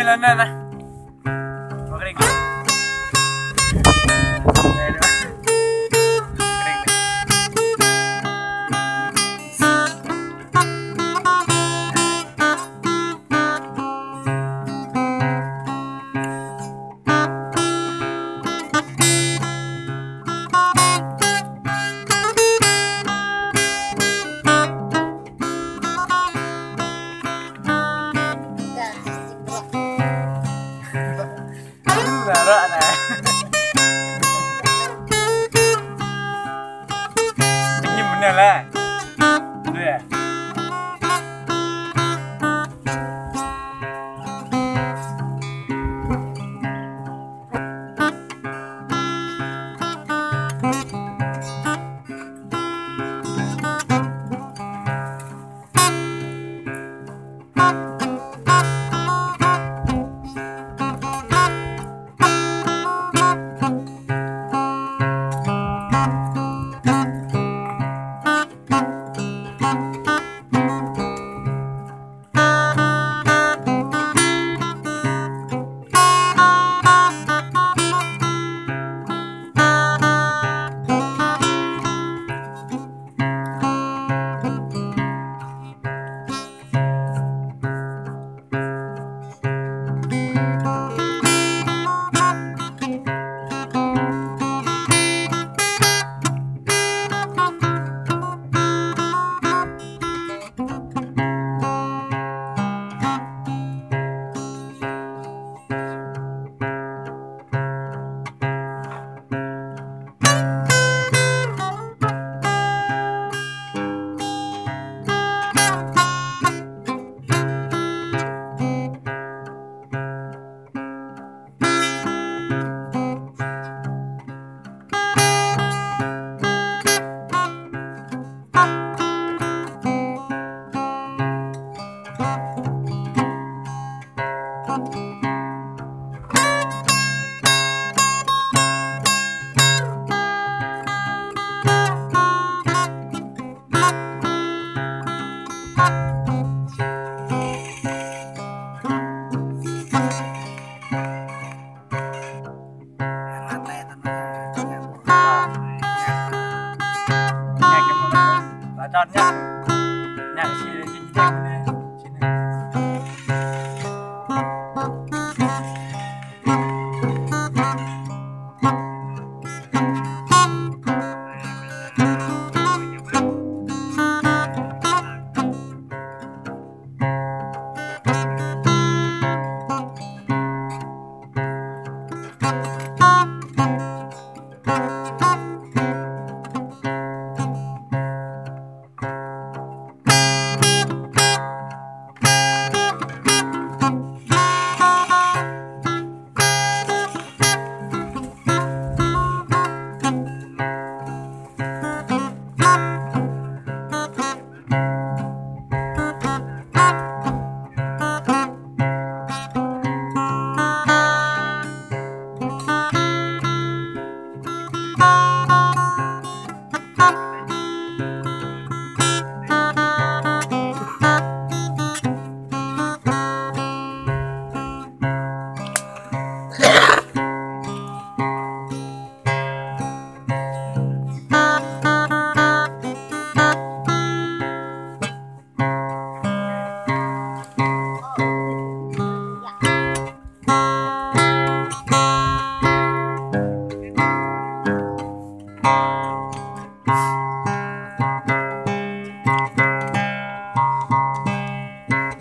lên nè nè. Có cái này. Rợ nè. Senyum bener lah. Itu ya. Bacotnya nyari sini sini.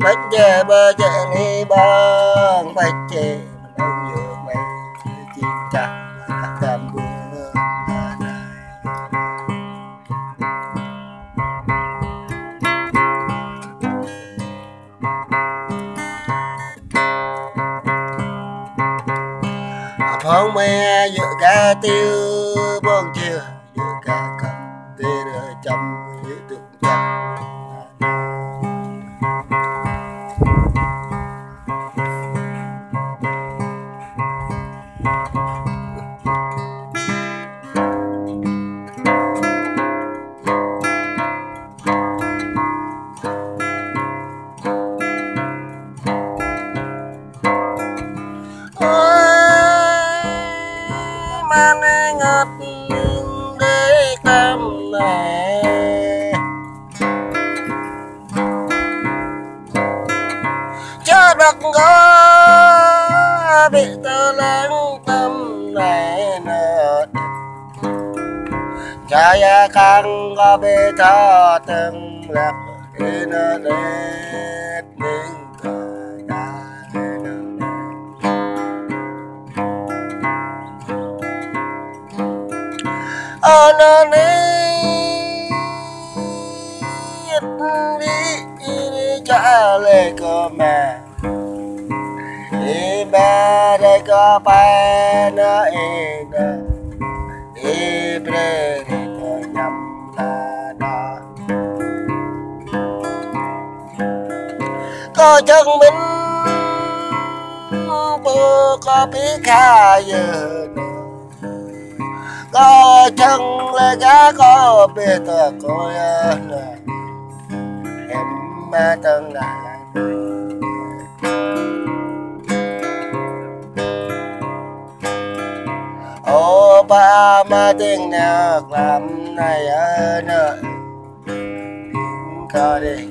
bách chè bơ chè ni bong bách chè đông nhiều mày chim chả tam bữa phong me giữa cá tiêu bông chia giữa cá cầm tê đời chăm giữa tượng chăm đất có bị tơ lắng tâm này nợ Jaya khang có bị thọ từng lạc đi nợ đết ninh cờ đai nợ ở nơi đi trả lời của mẹ đi ba đây có phải nó in đi về thì có nhầm là đó có chân mình bữa có biết khá giờ có chân là gã có biết tôi có em mà từng là ô ba mà tiếng nào làm này ở nơi có đi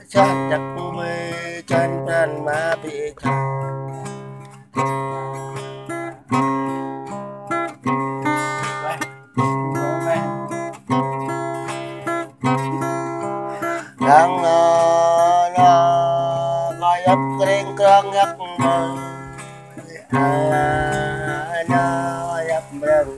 chắc chắc mê chân chân mà bị đang ngồi ấp kering kerang yak ngồi ấp berang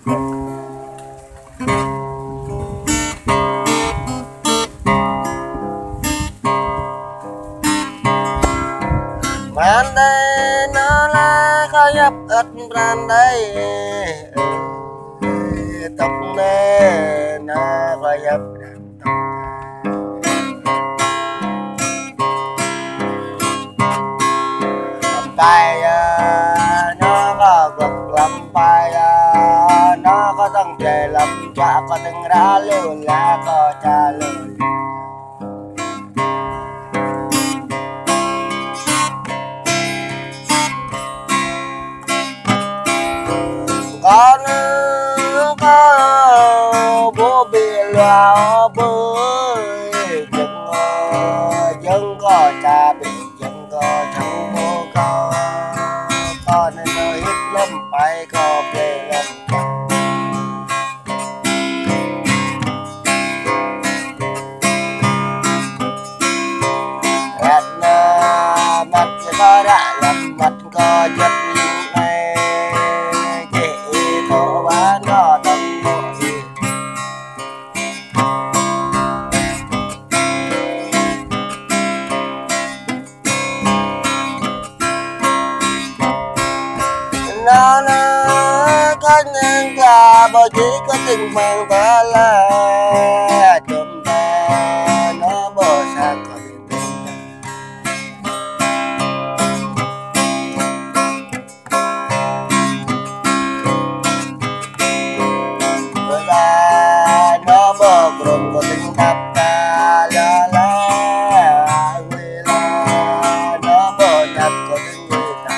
Brandai nó là có dập ít brandai tóc nè nó có dập bài nó có cực lắm bài nó có thằng trẻ lắm chả có thằng ra luôn là có trả lời con có bố bị loa bơi chân có cha bị chân có chẳng bố có con nên nó hít lắm phải có bề lắm mặt có đã lắm mặt có chất này nó tâm nội nó có những cả bao chỉ có tình bằng ta là chúng ta nó bỏ sang khỏi nó bỏ gồm có tình đập ta la la quê la nó bỏ nhập có tình người ta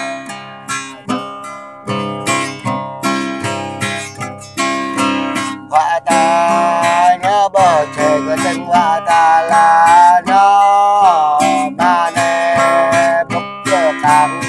hoa ta nó bỏ trời có tình hoa ta là nó ba nè bốc cho càng